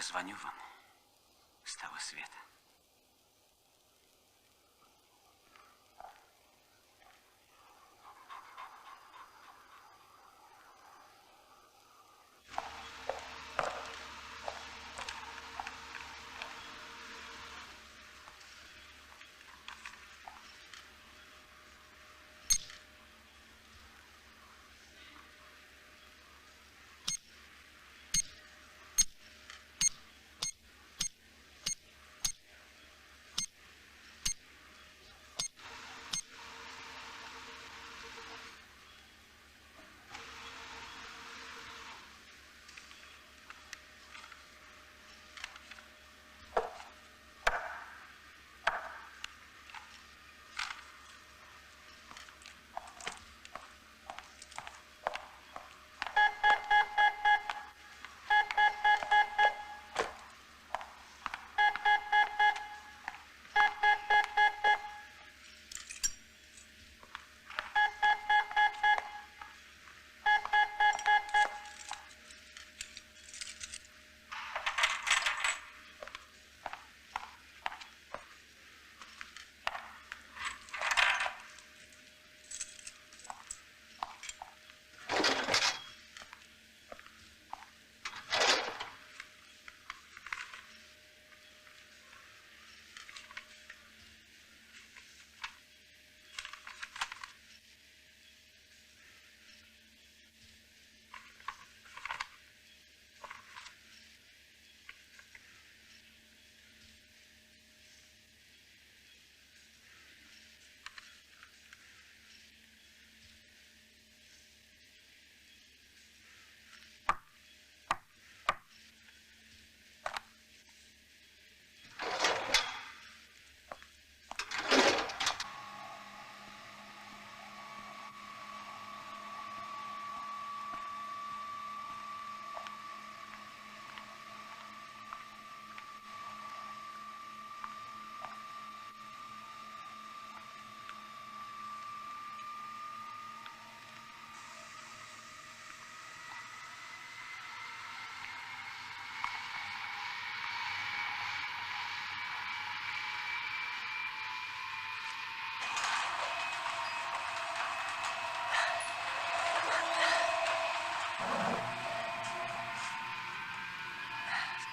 позвоню вам с того света.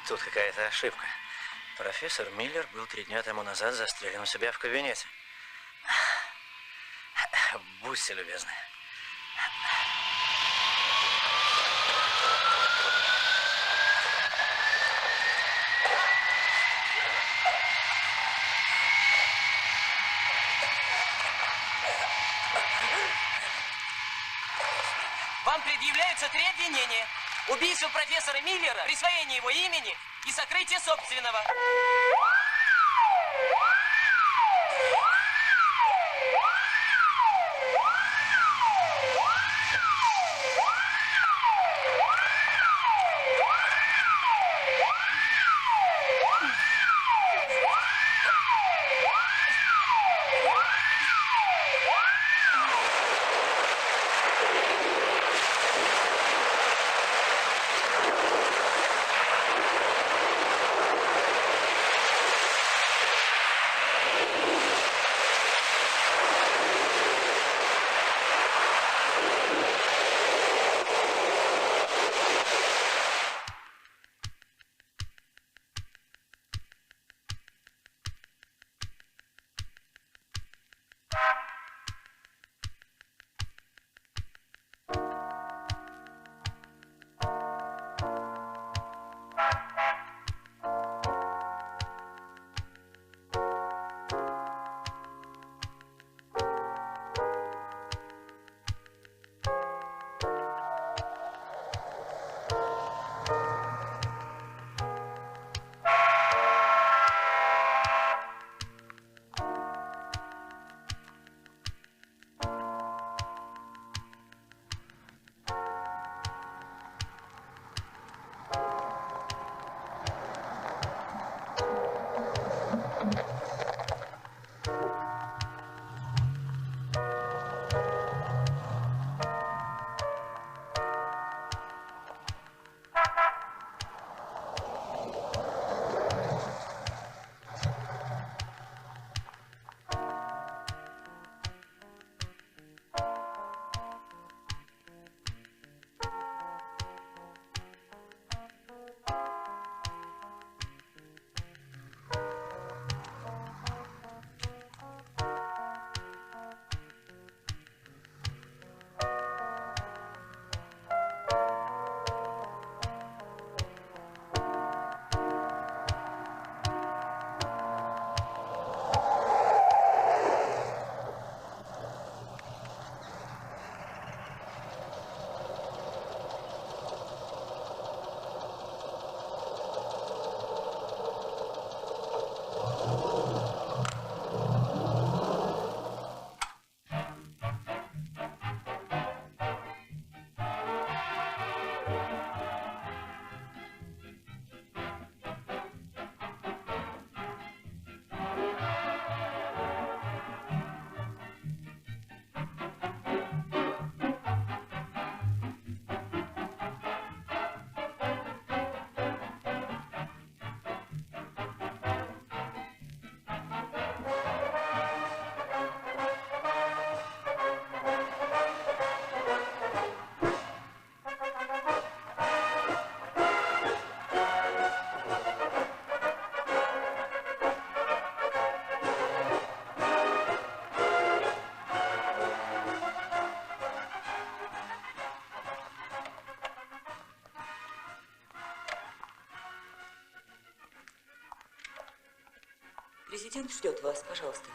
Тут какая-то ошибка. Профессор Миллер был 3 дня тому назад застрелен у себя в кабинете. Будьте любезны. Вам предъявляются 3 обвинения. Убийство профессора Миллера, присвоение его имени и сокрытие собственного. Президент ждет вас, пожалуйста.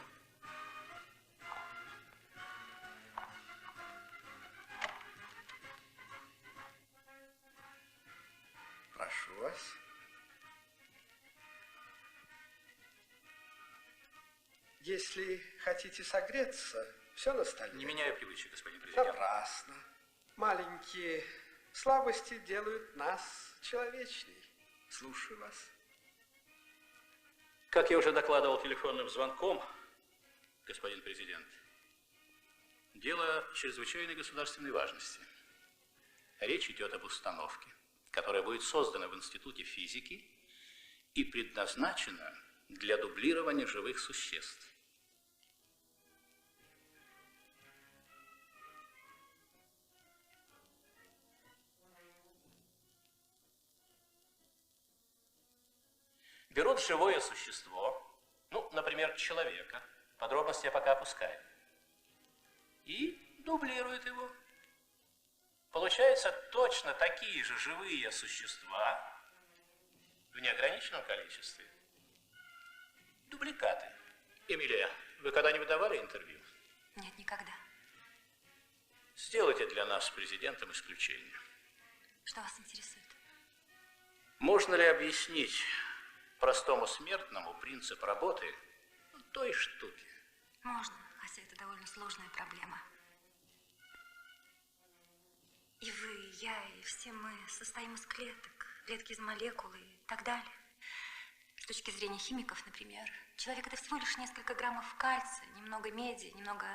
Прошу вас. Если хотите согреться, все на столе. Не меняю привычек, господин президент. Напрасно. Маленькие слабости делают нас человечней. Слушаю вас. Как я уже докладывал телефонным звонком, господин президент, дело чрезвычайной государственной важности. Речь идет об установке, которая будет создана в Институте физики и предназначена для дублирования живых существ. Берут живое существо, ну, например, человека, подробности я пока опускаю, и дублируют его. Получаются точно такие же живые существа в неограниченном количестве. Дубликаты. Эмилия, вы когда-нибудь давали интервью? Нет, никогда. Сделайте для нас с президентом исключение. Что вас интересует? Можно ли объяснить простому смертному принцип работы той штуки? Можно, хотя это довольно сложная проблема. И вы, и я, и все мы состоим из клеток, клетки из молекул и так далее. С точки зрения химиков, например, человек – это всего лишь несколько граммов кальция, немного меди, немного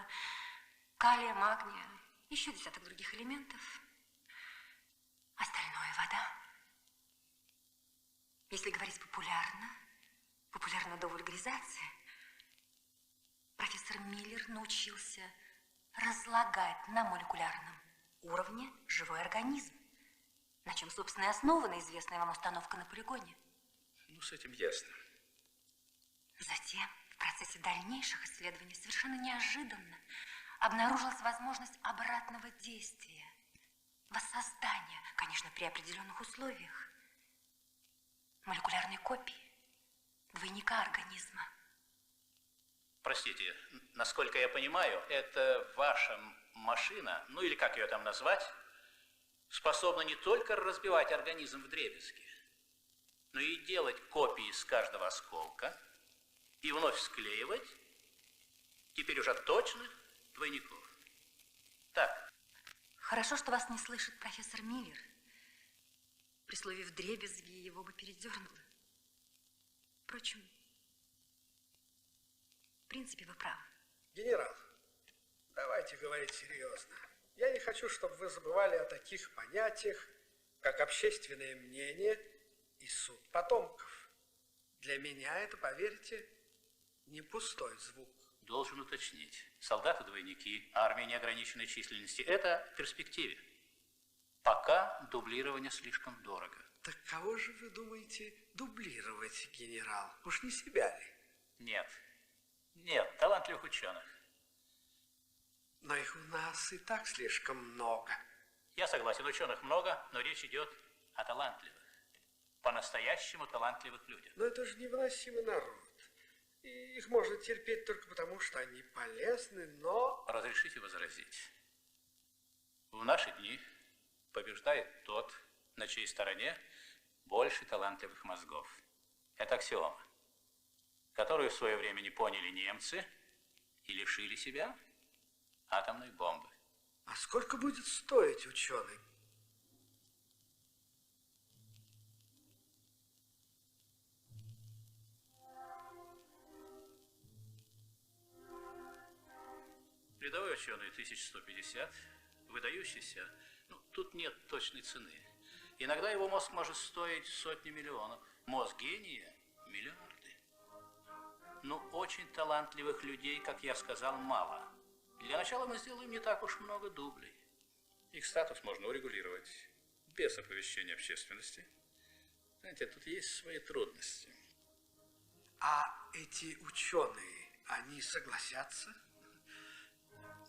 калия, магния, еще десяток других элементов. Остальное – вода. Если говорить популярно до вульгаризации, профессор Миллер научился разлагать на молекулярном уровне живой организм, на чем, собственно, и основана известная вам установка на полигоне. Ну, с этим ясно. Затем, в процессе дальнейших исследований, совершенно неожиданно обнаружилась возможность обратного действия, воссоздания, конечно, при определенных условиях, молекулярной копии, двойника организма. Простите, насколько я понимаю, это ваша машина, ну или как ее там назвать, способна не только разбивать организм вдребезги, но и делать копии с каждого осколка и вновь склеивать теперь уже точных двойников. Так. Хорошо, что вас не слышит профессор Миллер. При слове «вдребезги» его бы передернуло. Впрочем, в принципе, вы правы. Генерал, давайте говорить серьезно. Я не хочу, чтобы вы забывали о таких понятиях, как общественное мнение и суд потомков. Для меня это, поверьте, не пустой звук. Должен уточнить. Солдаты-двойники, армия неограниченной численности – это в перспективе. Пока дублирование слишком дорого. Так кого же вы думаете дублировать, генерал? Уж не себя ли? Нет, талантливых ученых. Но их у нас и так слишком много. Я согласен, ученых много, но речь идет о талантливых. По-настоящему талантливых людях. Но это же невыносимый народ. И их можно терпеть только потому, что они полезны, но... Разрешите возразить. В наши дни побеждает тот, на чьей стороне больше талантливых мозгов. Это аксиома, которую в свое время не поняли немцы и лишили себя атомной бомбы. А сколько будет стоить ученый? Рядовой ученый 1150, выдающийся, ну, тут нет точной цены. Иногда его мозг может стоить сотни миллионов. Мозг гения – миллиарды. Но очень талантливых людей, как я сказал, мало. Для начала мы сделаем не так уж много дублей. Их статус можно урегулировать без оповещения общественности. Знаете, тут есть свои трудности. А эти ученые, они согласятся?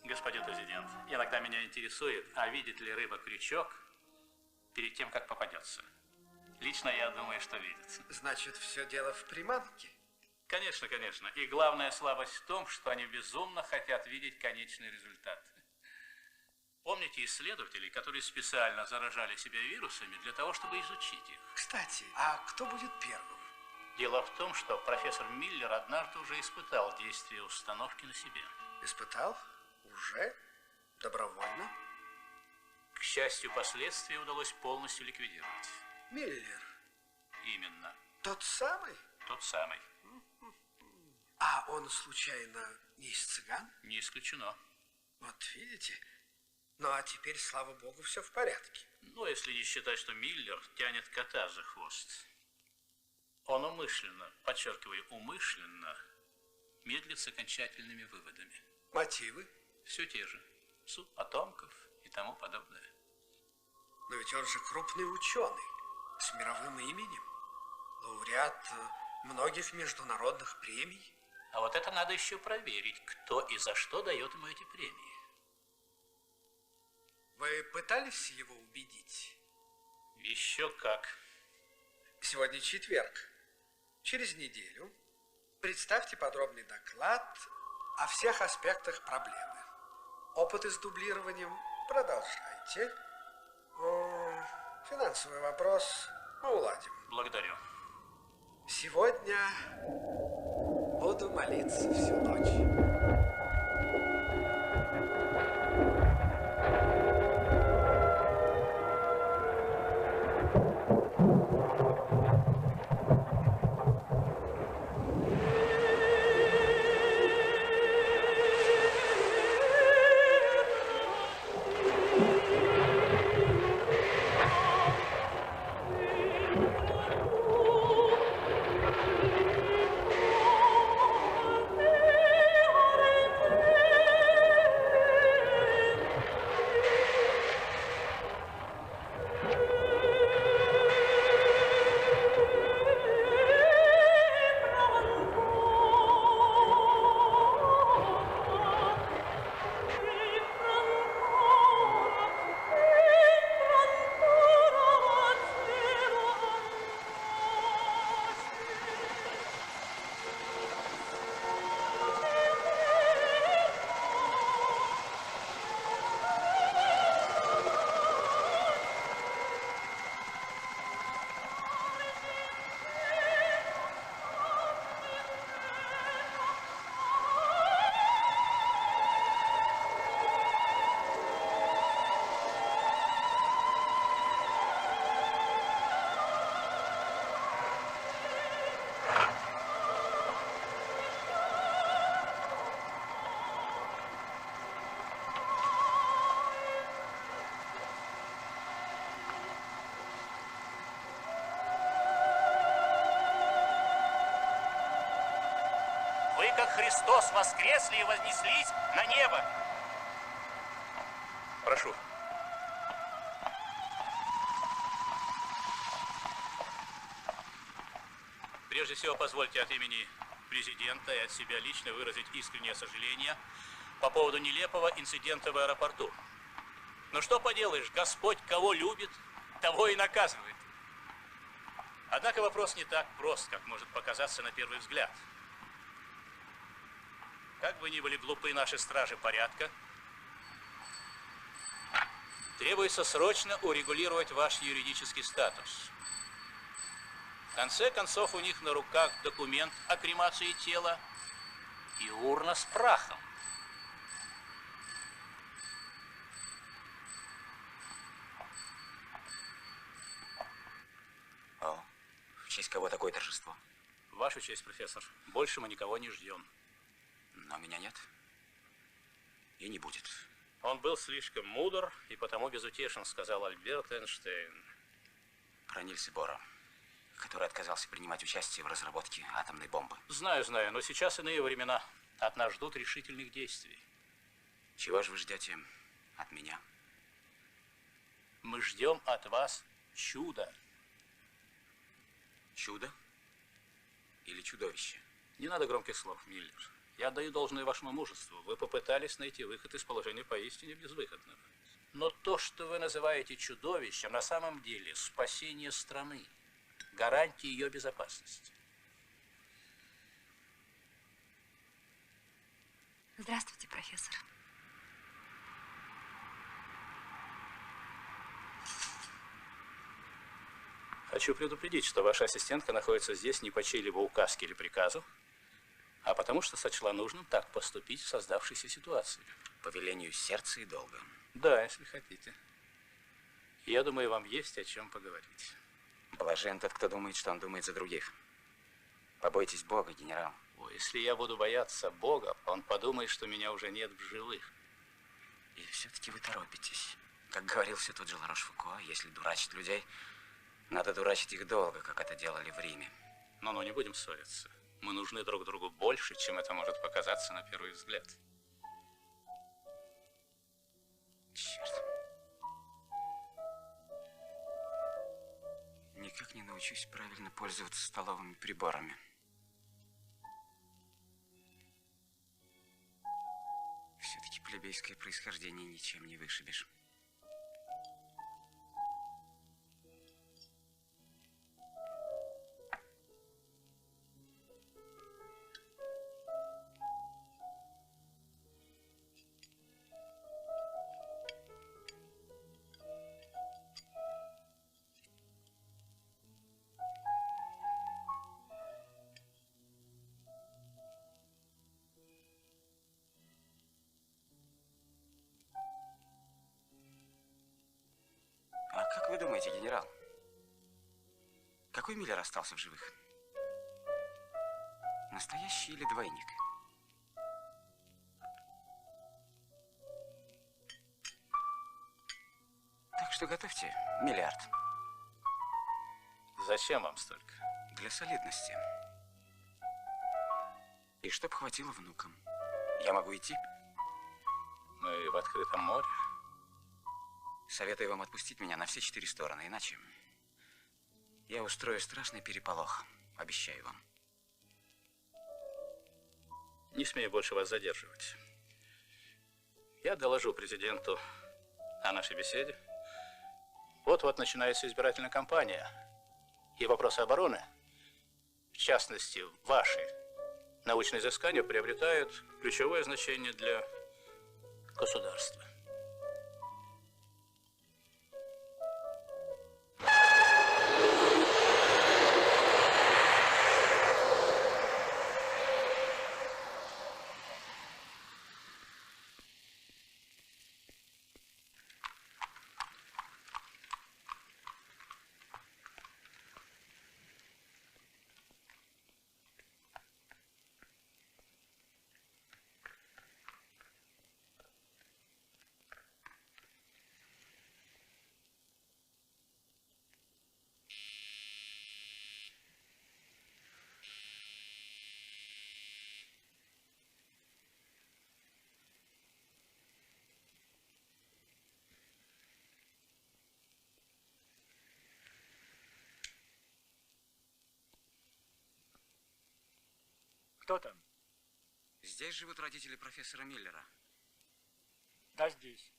Господин президент, иногда меня интересует, а видит ли рыба крючок перед тем, как попадется. Лично я думаю, что видит. Значит, все дело в приманке? Конечно, конечно. И главная слабость в том, что они безумно хотят видеть конечный результат. Помните исследователей, которые специально заражали себя вирусами для того, чтобы изучить их? Кстати, а кто будет первым? Дело в том, что профессор Миллер однажды уже испытал действие установки на себе. Испытал? Уже? Добровольно? К счастью, последствия удалось полностью ликвидировать. Миллер. Именно. Тот самый? Тот самый. А он, случайно, не из цыган? Не исключено. Вот видите? Ну, а теперь, слава богу, все в порядке. Ну, если не считать, что Миллер тянет кота за хвост. Он умышленно, подчеркиваю, умышленно, медлит с окончательными выводами. Мотивы? Все те же. Суд потомков и тому подобное. Но ведь он же крупный ученый, с мировым именем. Лауреат многих международных премий. А вот это надо еще проверить, кто и за что дает ему эти премии. Вы пытались его убедить? Еще как. Сегодня четверг. Через неделю представьте подробный доклад о всех аспектах проблемы. Опыты с дублированием продолжайте. Финансовый вопрос мы уладим. Благодарю. Сегодня буду молиться всю ночь. Вы, как Христос, воскресли и вознеслись на небо. Прошу. Прежде всего, позвольте от имени президента и от себя лично выразить искреннее сожаление по поводу нелепого инцидента в аэропорту. Но что поделаешь, Господь кого любит, того и наказывает. Однако вопрос не так прост, как может показаться на первый взгляд. Как бы ни были глупы наши стражи порядка, требуется срочно урегулировать ваш юридический статус. В конце концов, у них на руках документ о кремации тела и урна с прахом. О, в честь кого такое торжество? Вашу честь, профессор, больше мы никого не ждем. Но меня нет. И не будет. Он был слишком мудр и потому безутешен, сказал Альберт Эйнштейн. Про Нильса Бора, который отказался принимать участие в разработке атомной бомбы. Знаю, знаю, но сейчас иные времена. От нас ждут решительных действий. Чего же вы ждете от меня? Мы ждем от вас чуда. Чудо? Или чудовище? Не надо громких слов, Миллер. Я отдаю должное вашему мужеству. Вы попытались найти выход из положения поистине безвыходного. Но то, что вы называете чудовищем, на самом деле спасение страны, гарантия ее безопасности. Здравствуйте, профессор. Хочу предупредить, что ваша ассистентка находится здесь не по чьей-либо указке или приказу, а потому что сочла нужным так поступить в создавшейся ситуации. По велению сердца и долга. Да, если хотите. Я думаю, вам есть о чем поговорить. Блажен тот, кто думает, что он думает за других. Побойтесь Бога, генерал. О, если я буду бояться Бога, он подумает, что меня уже нет в живых. И все-таки вы торопитесь. Как говорил все тот же Ларош-Фуко, если дурачить людей, надо дурачить их долго, как это делали в Риме. Но не будем ссориться. Мы нужны друг другу больше, чем это может показаться на первый взгляд. Черт. Никак не научусь правильно пользоваться столовыми приборами. Все-таки плебейское происхождение ничем не вышибешь. А как вы думаете, генерал? Какой Миллер остался в живых? Настоящий или двойник? Так что готовьте миллиард. Зачем вам столько? Для солидности. И чтоб хватило внукам. Я могу идти? Мы в открытом море. Советую вам отпустить меня на все 4 стороны, иначе я устрою страшный переполох. Обещаю вам. Не смею больше вас задерживать. Я доложу президенту о нашей беседе. Вот-вот начинается избирательная кампания. И вопросы обороны, в частности, ваши научные изыскания, приобретают ключевое значение для государства. Кто там? Здесь живут родители профессора Миллера. Да, здесь.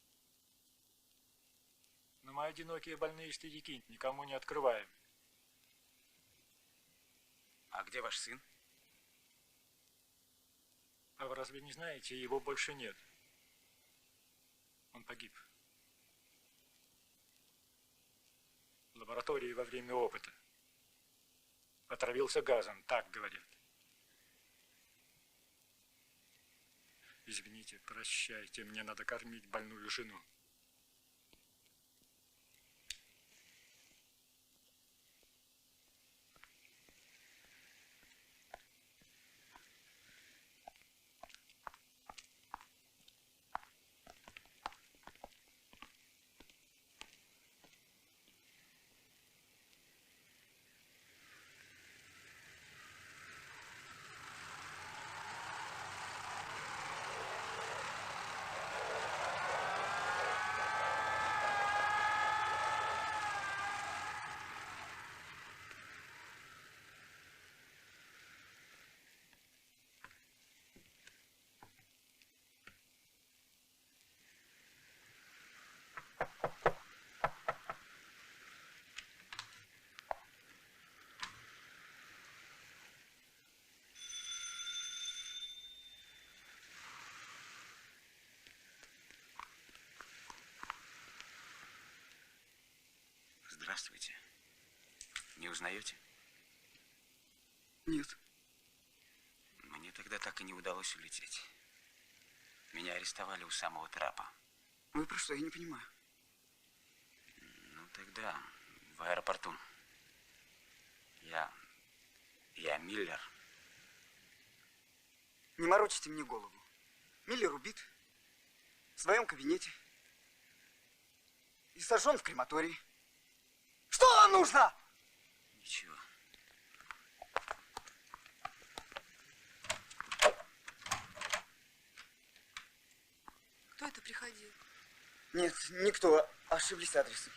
Но мы одинокие больные старики, никому не открываем. А где ваш сын? А вы разве не знаете, его больше нет? Он погиб. В лаборатории во время опыта. Отравился газом, так говорят. Извините, прощайте, мне надо кормить больную жену. Здравствуйте. Не узнаете? Нет. Мне тогда так и не удалось улететь. Меня арестовали у самого трапа. Вы про что? Я не понимаю. Ну, тогда в аэропорту. Я Миллер. Не морочите мне голову. Миллер убит. В своем кабинете. И сожжен в крематории. Что вам нужно? Ничего. Кто это приходил? Нет, никто. Ошиблись адресом.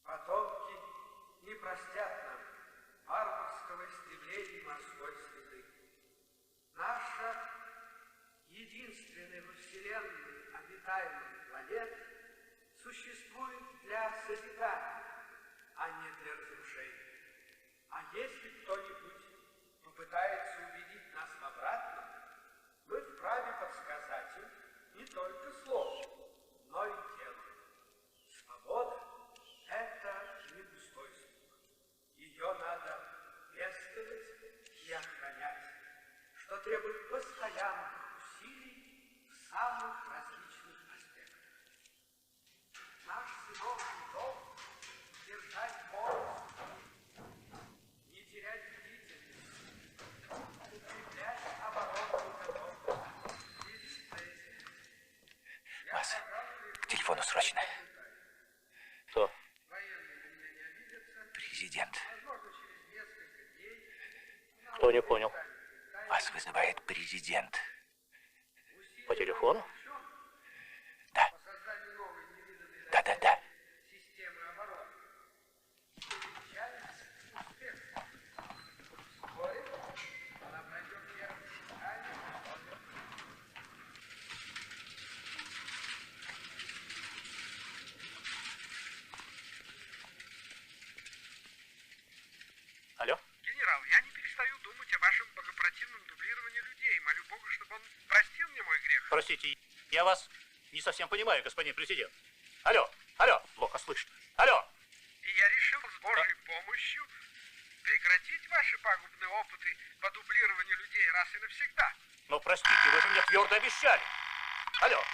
Потомки не простят нам варварского изучении морской среды. Наша единственная во Вселенной обитаемая планета существует для созидания, а не для разрушения. А если кто-нибудь попытается убедить нас в обратном, мы вправе подсказать им не только словом, но и делом. Свобода – это не пустой звук. Ее надо пестовать и охранять, что требует постоянных усилий в самых различных аспектах. Наш сыновний долг – держать полость, не терять бдительность, укреплять оборону готовности. Вас, к телефону срочно. Кто? Президент. Кто не понял? Вас вызывает президент. По телефону? Да. Да. Системы обороны. Встречается успех. Вскоре она пройдет первое испытание. Алло? Генерал, я не перестаю думать о вашем богопротивном дублировании людей. Молю Бога, чтобы он простил мне мой грех. Простите, я вас не совсем понимаю, господин президент. Алло, плохо слышно. Алло. И я решил с Божьей помощью прекратить ваши пагубные опыты по дублированию людей раз и навсегда. Но простите, вы же мне твердо обещали. Алло.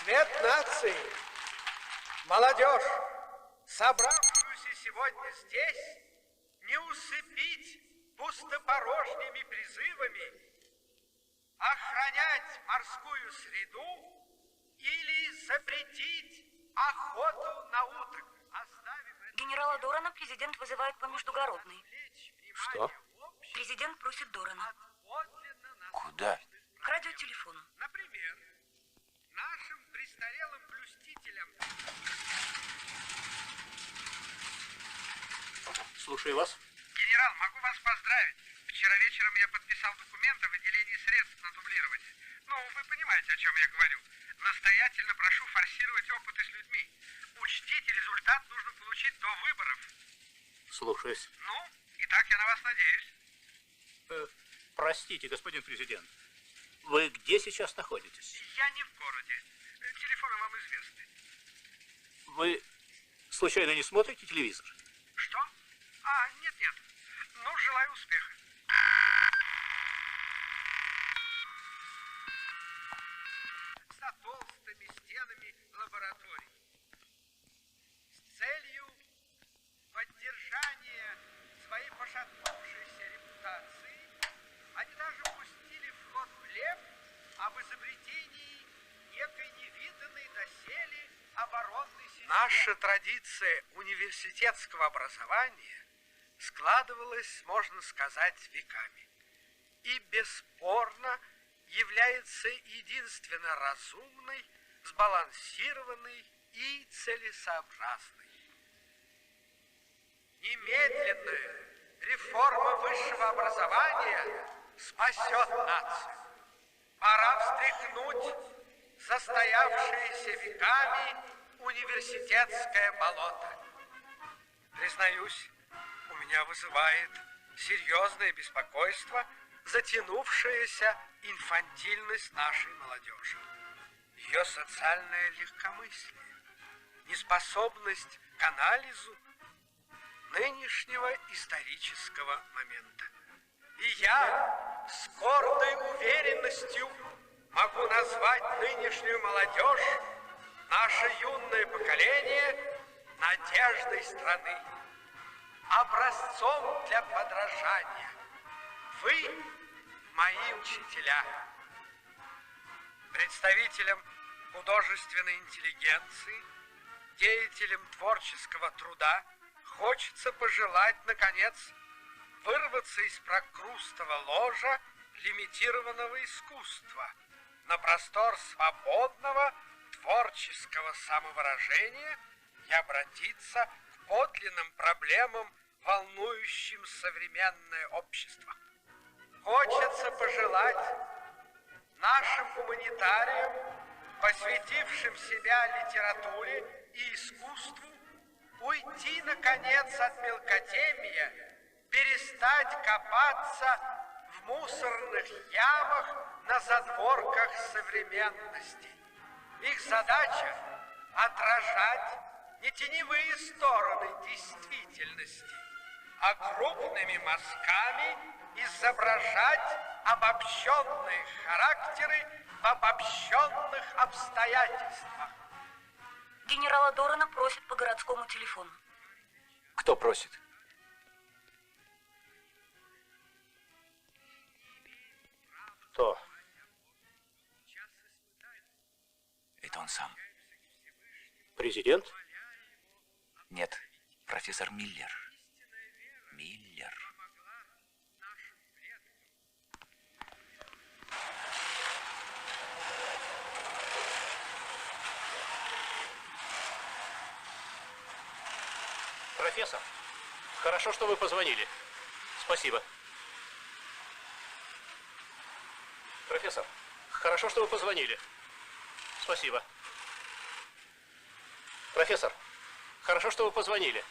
Цвет нации, молодежь, собравшуюся сегодня здесь, не усыпить пустопорожними призывами охранять морскую среду или запретить охоту на уток. Генерала Дорана президент вызывает по междугородной. Что? Президент просит Дорана. Куда? К радиотелефону. Например, нашим престарелым блюстителям. Слушаю вас. Генерал, могу вас поздравить. Вчера вечером я подписал документ о выделении средств на дублирование. Ну, вы понимаете, о чем я говорю. Настоятельно прошу форсировать опыты с людьми. Учтите, результат нужно получить до выборов. Слушаюсь. Ну, и так я на вас надеюсь. Простите, господин президент. Вы где сейчас находитесь? Я не в городе. Телефоны вам известны. Вы случайно не смотрите телевизор? Что? А, нет. Ну, желаю успеха. За толстыми стенами лабораторий. С целью поддержания своей пошатнувшейся репутации они даже пустили в ход блеф об изобретении некой невиданной доселе оборонной системы. Наша традиция университетского образования складывалась, можно сказать, веками. И бесспорно является единственно разумной, сбалансированной и целесообразной. Немедленная реформа высшего образования спасет нацию. Пора встряхнуть застоявшееся веками университетское болото. Признаюсь, у меня вызывает серьезное беспокойство затянувшаяся инфантильность нашей молодежи. Ее социальное легкомыслие, неспособность к анализу нынешнего исторического момента. И я с гордой уверенностью могу назвать нынешнюю молодежь, наше юное поколение, надеждой страны, образцом для подражания. Вы мои учителя. Представителям художественной интеллигенции, деятелям творческого труда хочется пожелать, наконец, вырваться из прокрустого ложа лимитированного искусства на простор свободного творческого самовыражения и обратиться к подлинным проблемам, волнующим современное общество. Хочется пожелать нашим гуманитариям, посвятившим себя литературе и искусству, уйти, наконец, от мелкотемия, перестать копаться в мусорных ямах на задворках современности. Их задача – отражать не теневые стороны действительности, а крупными мазками изображать обобщенные характеры в обобщенных обстоятельствах. Генерала Дорана просят по городскому телефону. Кто просит? Кто? Это он сам. Президент? Нет, профессор Миллер. Миллер. Профессор, хорошо, что вы позвонили. Спасибо. Профессор, хорошо, что вы позвонили. Спасибо. Профессор, хорошо, что вы позвонили.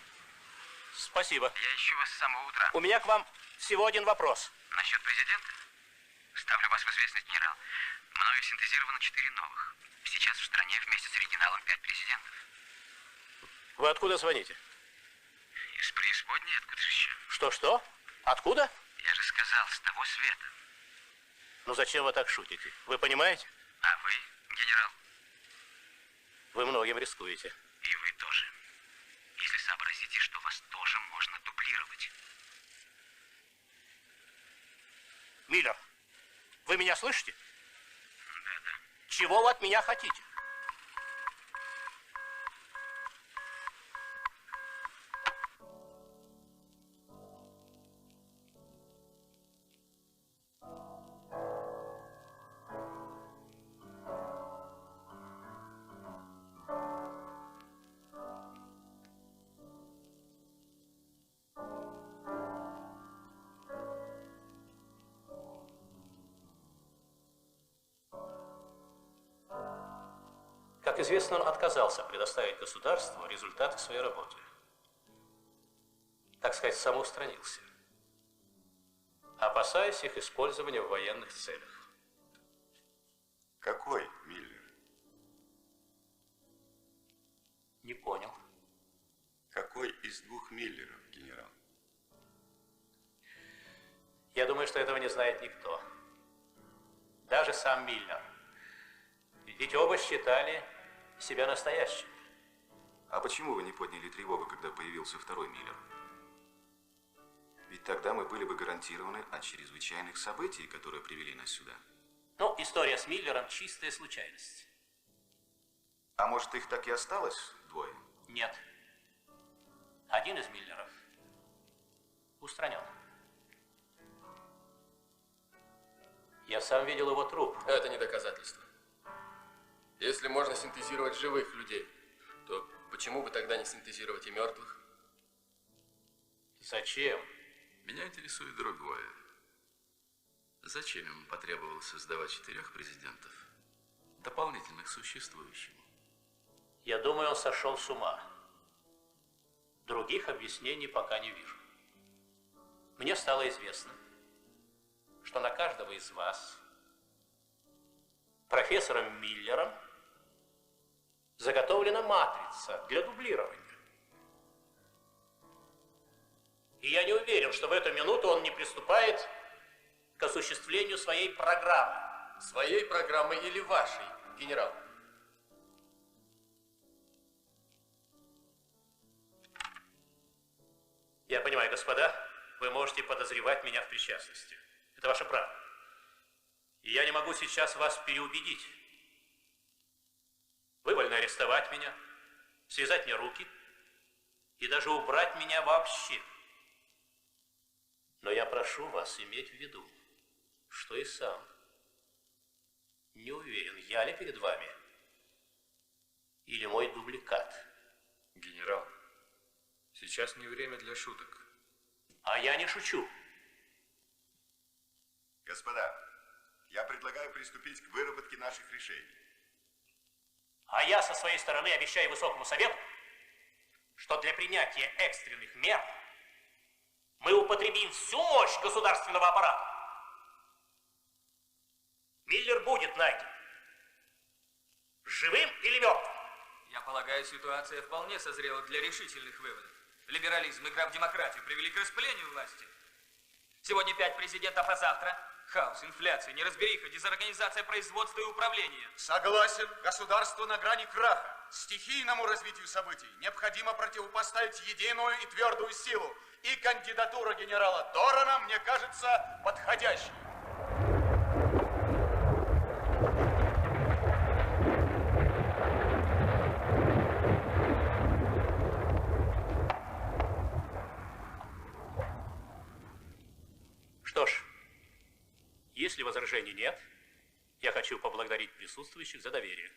Спасибо. Я ищу вас с самого утра. У меня к вам всего один вопрос. Насчет президента? Ставлю вас в известность, генерал. Мною синтезировано 4 новых. Сейчас в стране вместе с оригиналом 5 президентов. Вы откуда звоните? Из преисподней, откуда же еще? Что? Откуда? Я же сказал, с того света. Ну зачем вы так шутите? Вы понимаете? А вы, генерал? Вы многим рискуете. И вы тоже. Если сообразите, что вас тоже можно дублировать. Миллер, вы меня слышите? Да. Чего вы от меня хотите? Как известно, он отказался предоставить государству результаты своей работы. Так сказать, самоустранился, опасаясь их использования в военных целях. Какой Миллер? Не понял. Какой из 2 Миллеров, генерал? Я думаю, что этого не знает никто. Даже сам Миллер. Ведь оба считали себя настоящими. А почему вы не подняли тревогу, когда появился второй Миллер? Ведь тогда мы были бы гарантированы от чрезвычайных событий, которые привели нас сюда. Ну, история с Миллером – чистая случайность. А может, их так и осталось двое? Нет. Один из Миллеров устранен. Я сам видел его труп. Это не доказательство. Если можно синтезировать живых людей, то почему бы тогда не синтезировать и мертвых? Зачем? Меня интересует другое. Зачем ему потребовалось создавать 4 президентов, дополнительных существующим? Я думаю, он сошел с ума. Других объяснений пока не вижу. Мне стало известно, что на каждого из вас профессором Миллером заготовлена матрица для дублирования. И я не уверен, что в эту минуту он не приступает к осуществлению своей программы. Своей программы или вашей, генерал? Я понимаю, господа, вы можете подозревать меня в причастности. Это ваше право. И я не могу сейчас вас переубедить. Вы вольны арестовать меня, связать мне руки и даже убрать меня вообще. Но я прошу вас иметь в виду, что и сам не уверен, я ли перед вами или мой дубликат. Генерал, сейчас не время для шуток. А я не шучу. Господа, я предлагаю приступить к выработке наших решений. А я со своей стороны обещаю Высокому Совету, что для принятия экстренных мер мы употребим всю мощь государственного аппарата. Миллер будет найден. Живым или мертвым? Я полагаю, ситуация вполне созрела для решительных выводов. Либерализм, игра в демократию привели к распылению власти. Сегодня 5 президентов, а завтра хаос, инфляция, неразбериха, дезорганизация производства и управления. Согласен, государство на грани краха. Стихийному развитию событий необходимо противопоставить единую и твердую силу. И кандидатура генерала Дорана, мне кажется, подходящей. Что ж, если возражений нет, я хочу поблагодарить присутствующих за доверие.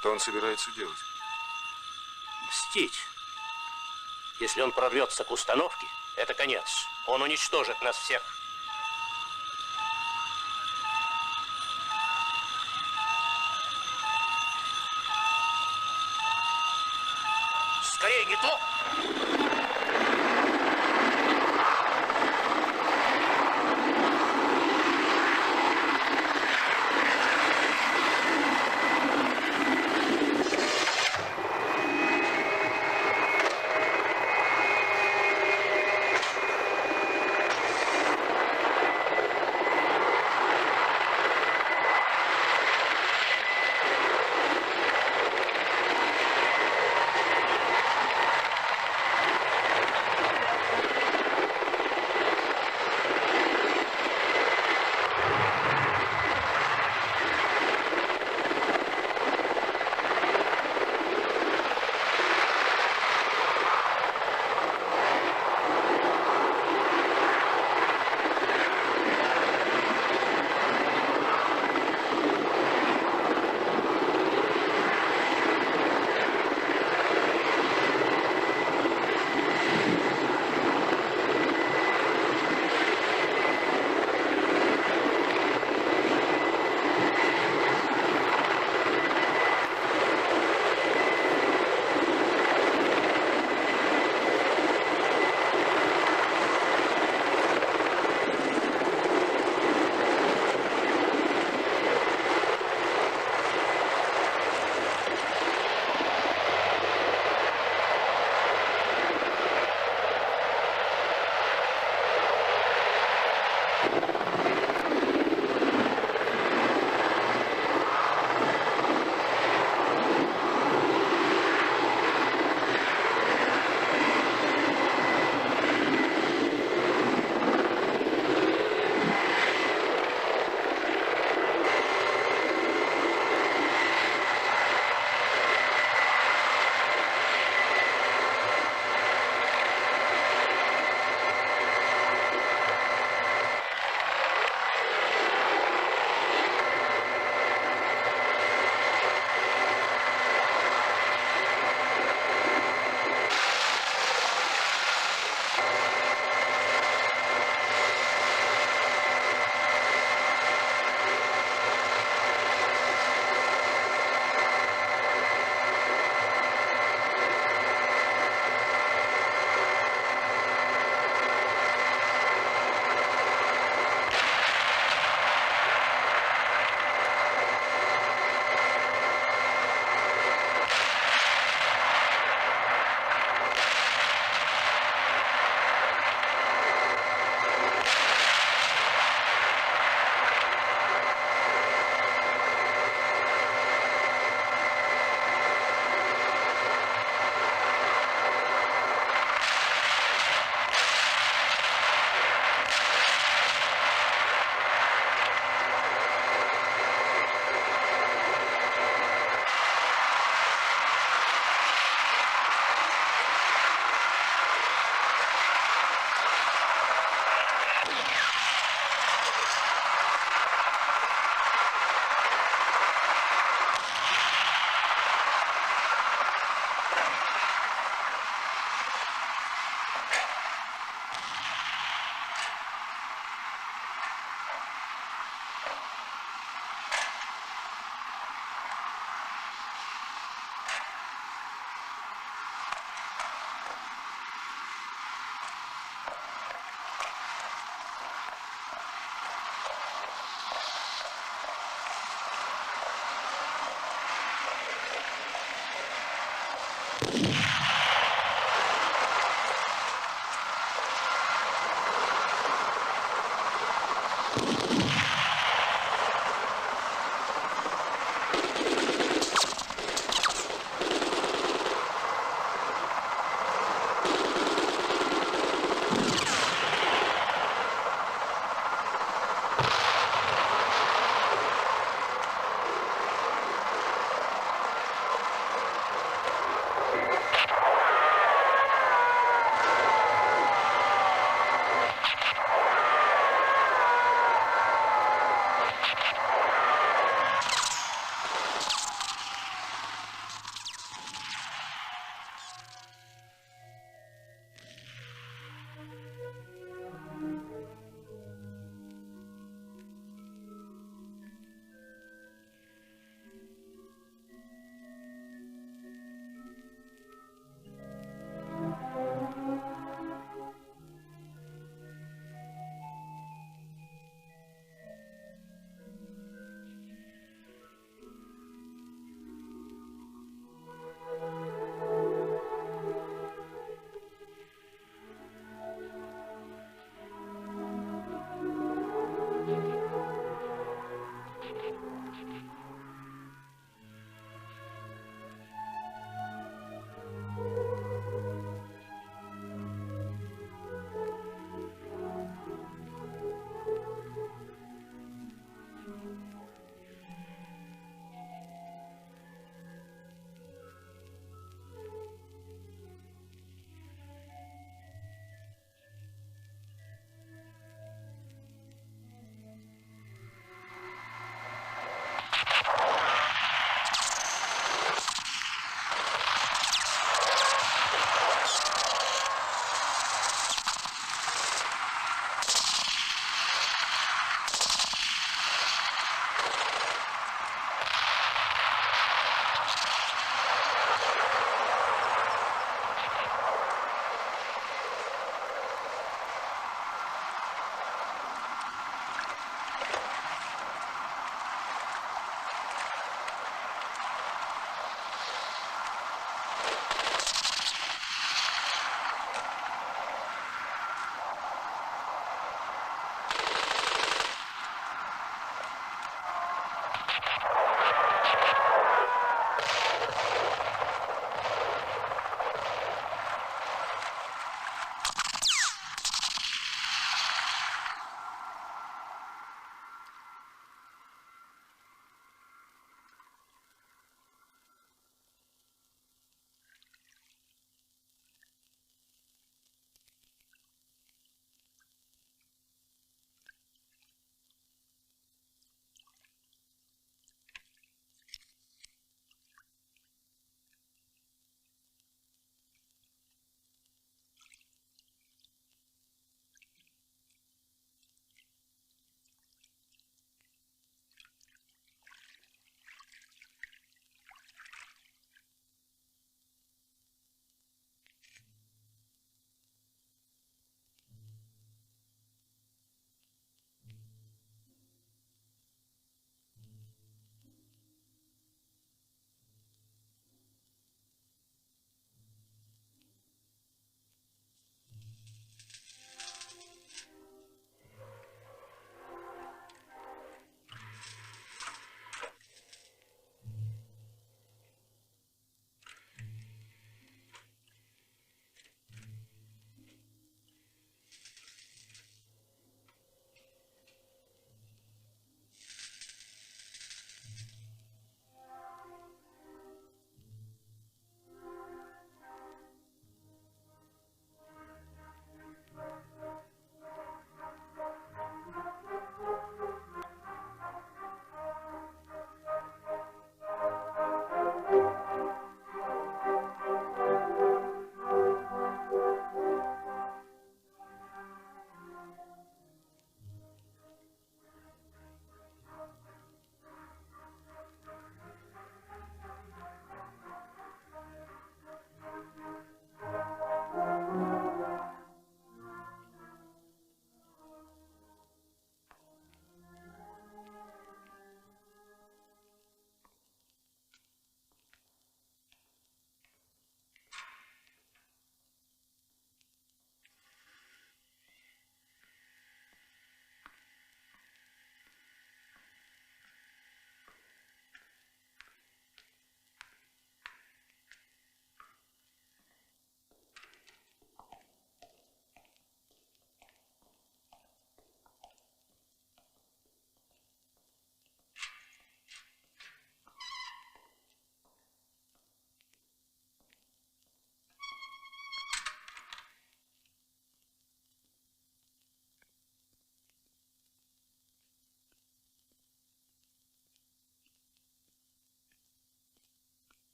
Что он собирается делать? Мстить. Если он прорвется к установке, это конец. Он уничтожит нас всех. Скорее, не то!